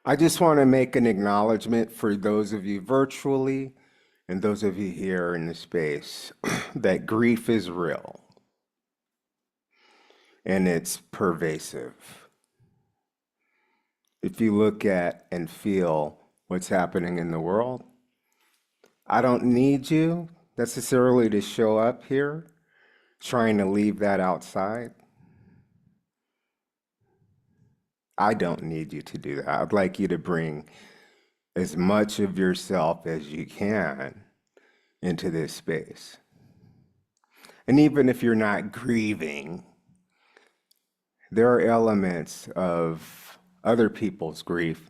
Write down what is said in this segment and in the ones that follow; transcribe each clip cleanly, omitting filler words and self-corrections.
I just want to make an acknowledgement for those of you virtually and those of you here in the space that grief is real and it's pervasive. If you look at and feel what's happening in the world, I don't need you necessarily to show up here trying to leave that outside. I don't need you to do that. I'd like you to bring as much of yourself as you can into this space. And even if you're not grieving, there are elements of other people's grief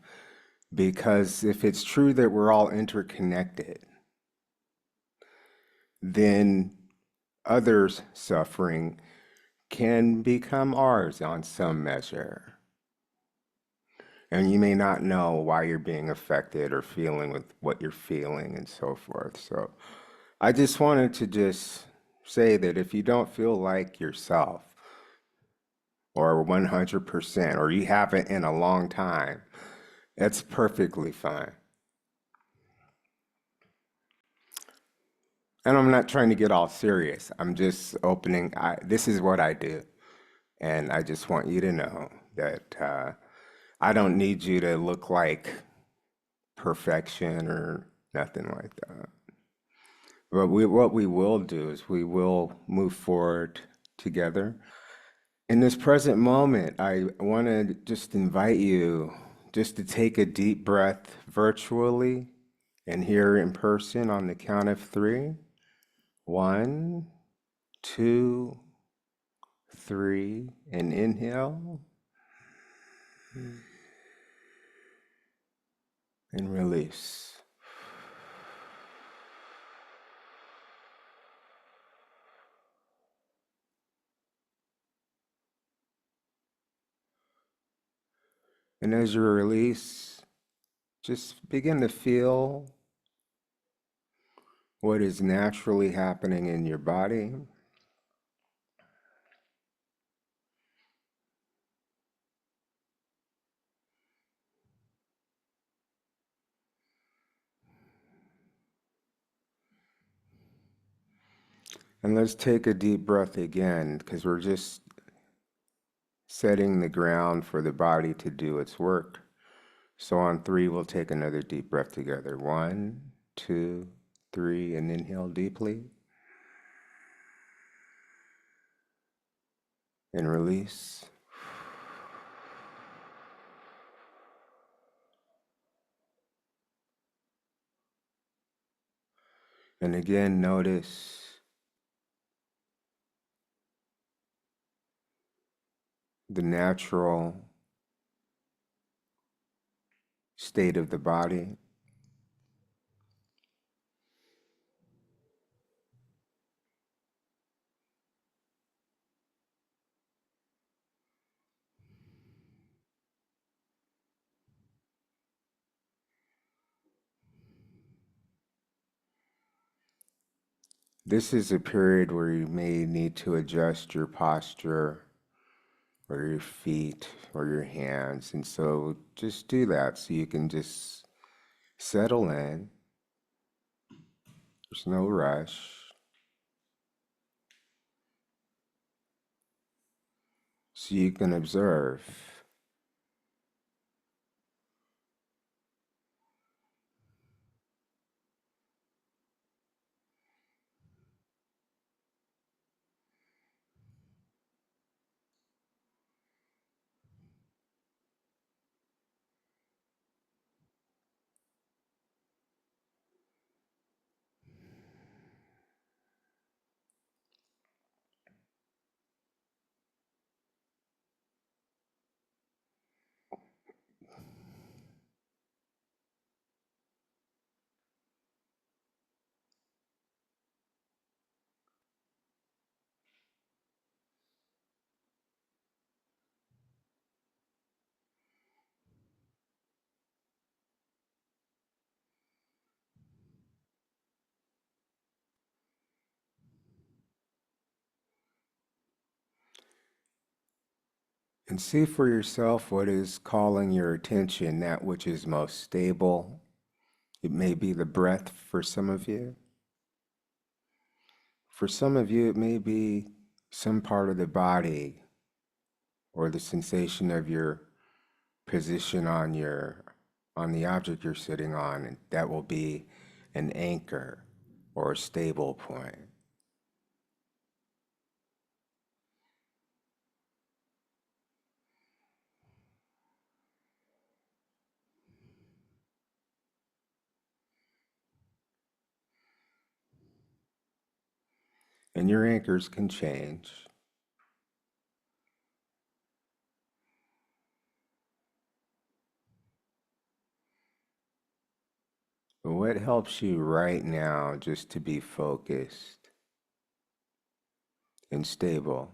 because if it's true that we're all interconnected, then others' suffering can become ours on some measure. And you may not know why you're being affected or feeling with what you're feeling and so forth. So I just wanted to just say that if you don't feel like yourself or 100% or you haven't in a long time, that's perfectly fine. And I'm not trying to get all serious. I'm just opening. This is what I do. And I just want you to know that I don't need you to look like perfection or nothing like that. But what we will do is we will move forward together. In this present moment, I want to just invite you just to take a deep breath virtually and here in person on the count of three. One, two, three, and inhale and release. And as you release, just begin to feel what is naturally happening in your body. And let's take a deep breath again because we're just setting the ground for the body to do its work. So on three, we'll take another deep breath together. One, two, three, and inhale deeply. And release. And again, notice the natural state of the body. This is a period where you may need to adjust your posture or your feet or your hands. And so just do that so you can just settle in. There's no rush. So you can observe. And see for yourself what is calling your attention, that which is most stable. It may be the breath for some of you. For some of you, it may be some part of the body or the sensation of your position on the object you're sitting on, and that will be an anchor or a stable point. And your anchors can change. But what helps you right now just to be focused and stable?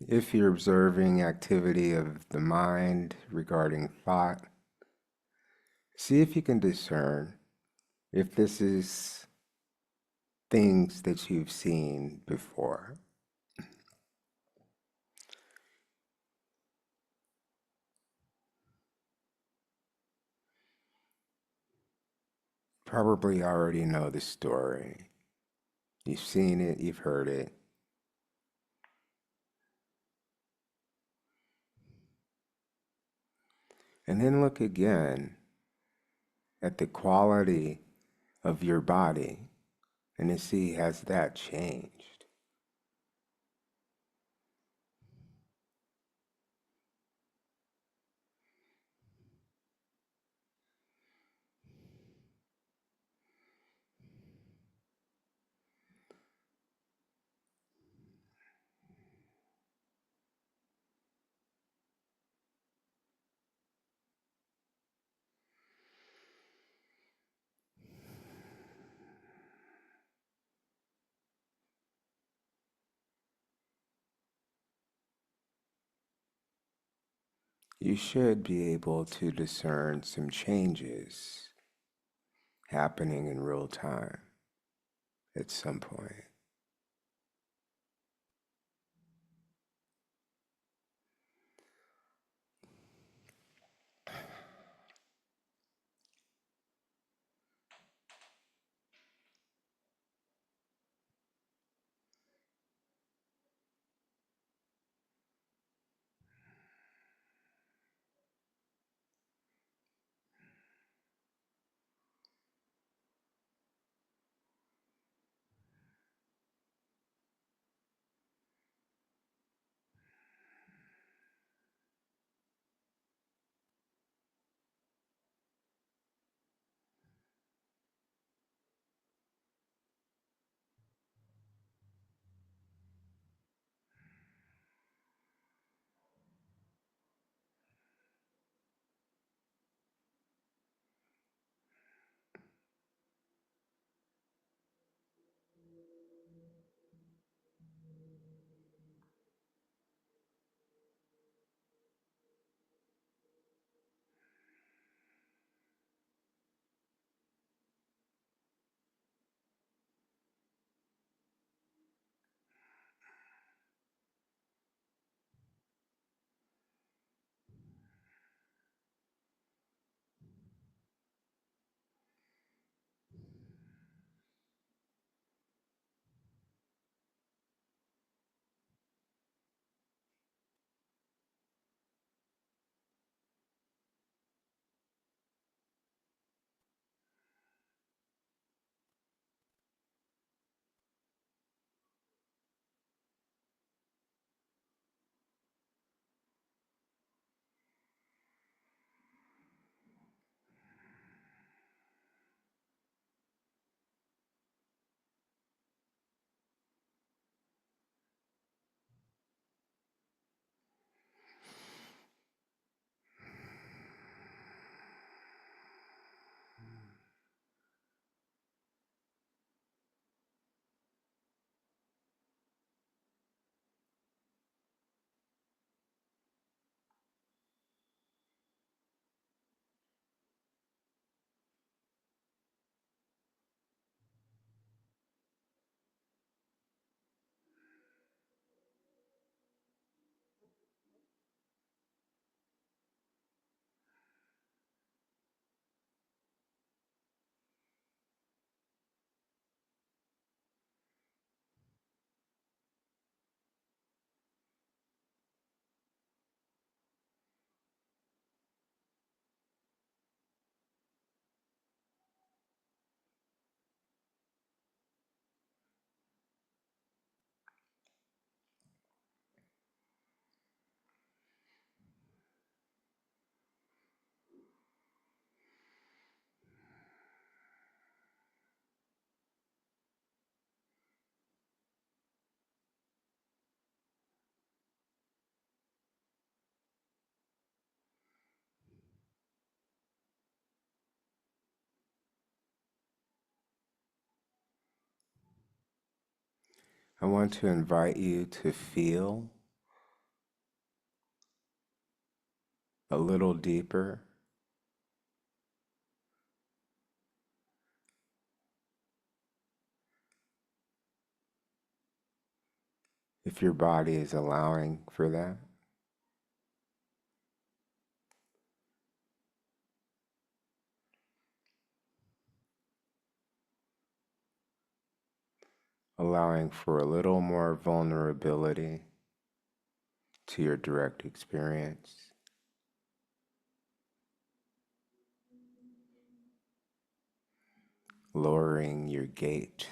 If you're observing activity of the mind regarding thought, see if you can discern if this is things that you've seen before. Probably already know the story. You've seen it, you've heard it. And then look again at the quality of your body and to see, has that changed? You should be able to discern some changes happening in real time at some point. I want to invite you to feel a little deeper if your body is allowing for that. Allowing for a little more vulnerability to your direct experience. Lowering your gait.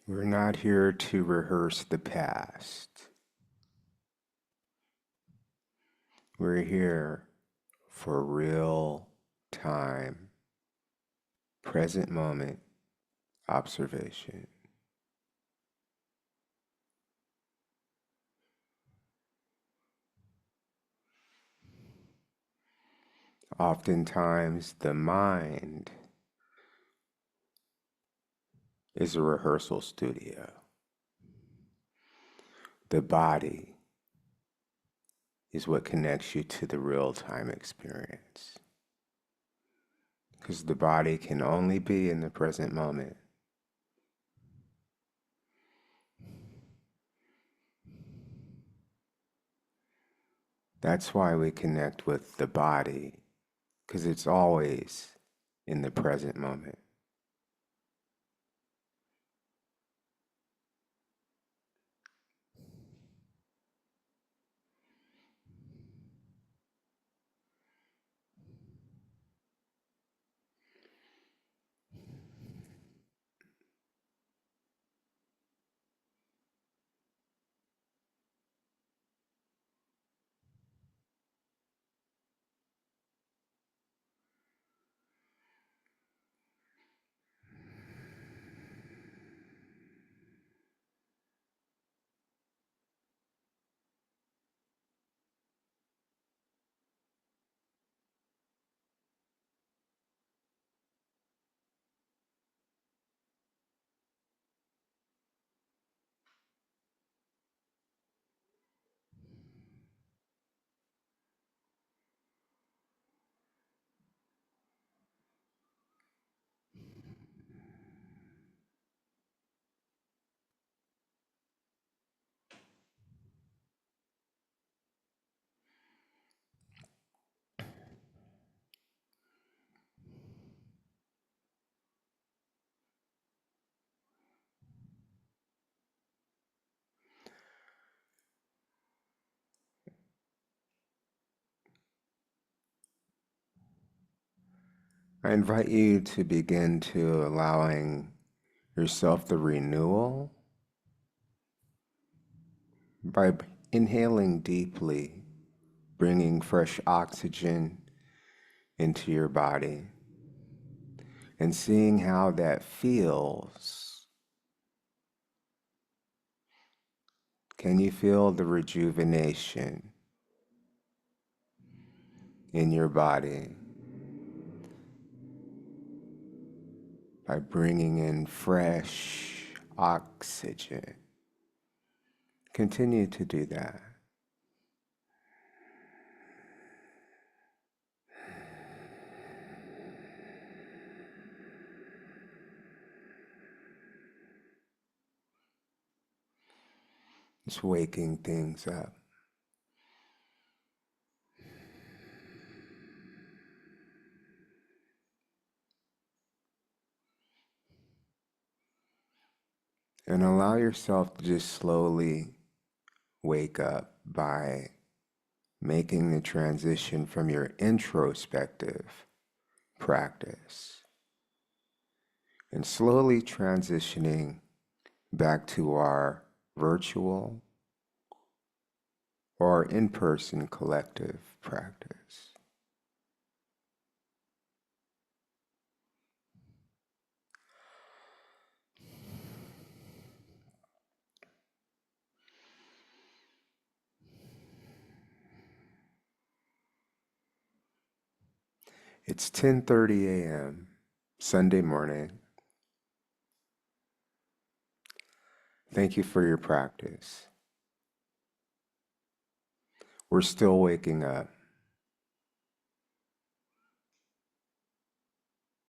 We're not here to rehearse the past. We're here for real time, present moment observation. Oftentimes, the mind is a rehearsal studio. The body is what connects you to the real-time experience. Because the body can only be in the present moment. That's why we connect with the body, because it's always in the present moment. I invite you to begin to allowing yourself the renewal by inhaling deeply, bringing fresh oxygen into your body, and seeing how that feels. Can you feel the rejuvenation in your body by bringing in fresh oxygen? Continue to do that. Just waking things up. And allow yourself to just slowly wake up by making the transition from your introspective practice and slowly transitioning back to our virtual or in-person collective practice. It's 10:30 a.m. Sunday morning. Thank you for your practice. We're still waking up.